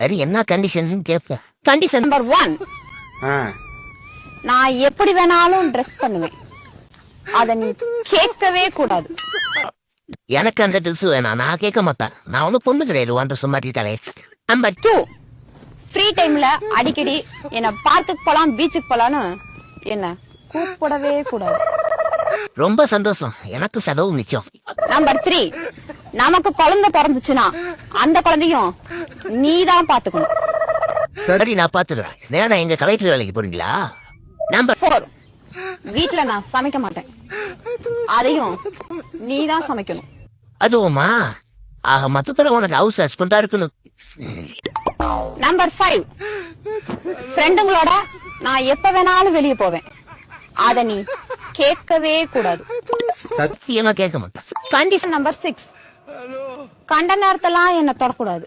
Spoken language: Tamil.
சரி என்ன கண்டிஷன் கேட்பேன். கண்டிஷன் நம்பர் 1, நான் எப்படி வேணாலும் ட்ரெஸ் பண்ணுவேன், அத நீ கேட்கவே கூடாது. எனக்கு அந்த ட்ரெஸ் வேணாம், நான் கேட்க மாட்டேன். நான் ஒன்னும் பொண்ணு கிடையாது வந்து சும்மாட்டிட்டாலே. நம்பர் 2, ஃப்ரீ டைம்ல அடிக்கடி என்ன பார்க்குக்கு போலாம் பீச்சுக்கு போலான்னு என்ன கூப்பிடவே கூடாது. ரொம்ப சந்தோஷம், எனக்கு செலவு நிச்சயம். நம்பர் 3, நமக்கு குழந்தை பிறந்துச்சுன்னா அந்த குழந்தையும் நீதான் பாத்துக்கணும். சரி நான் பாத்துக்கிறேன். நேரா எங்க கலெக்டர் வேலைக்கு போறீங்களா? நம்பர் 4, வீட்ல நான் சமைக்க மாட்டேன், அதையும் நீதான் சமைக்கணும். அதுவுமா? ஆக மொத்தத்துல உனக்கு ஹவுஸ் ஹஸ்பண்டா இருக்கணும். நம்பர் 5, ஃப்ரெண்டுங்களோட நான் எப்ப வேணாலும் வெளியே போவேன், அத நீ கேட்கவே கூடாது. சத்தியமா கேட்க மாட்டேன். கண்டிஷன் நம்பர் 6, கண்ட நேரத்தெல்லாம் என்ன தொடக்கூடாது.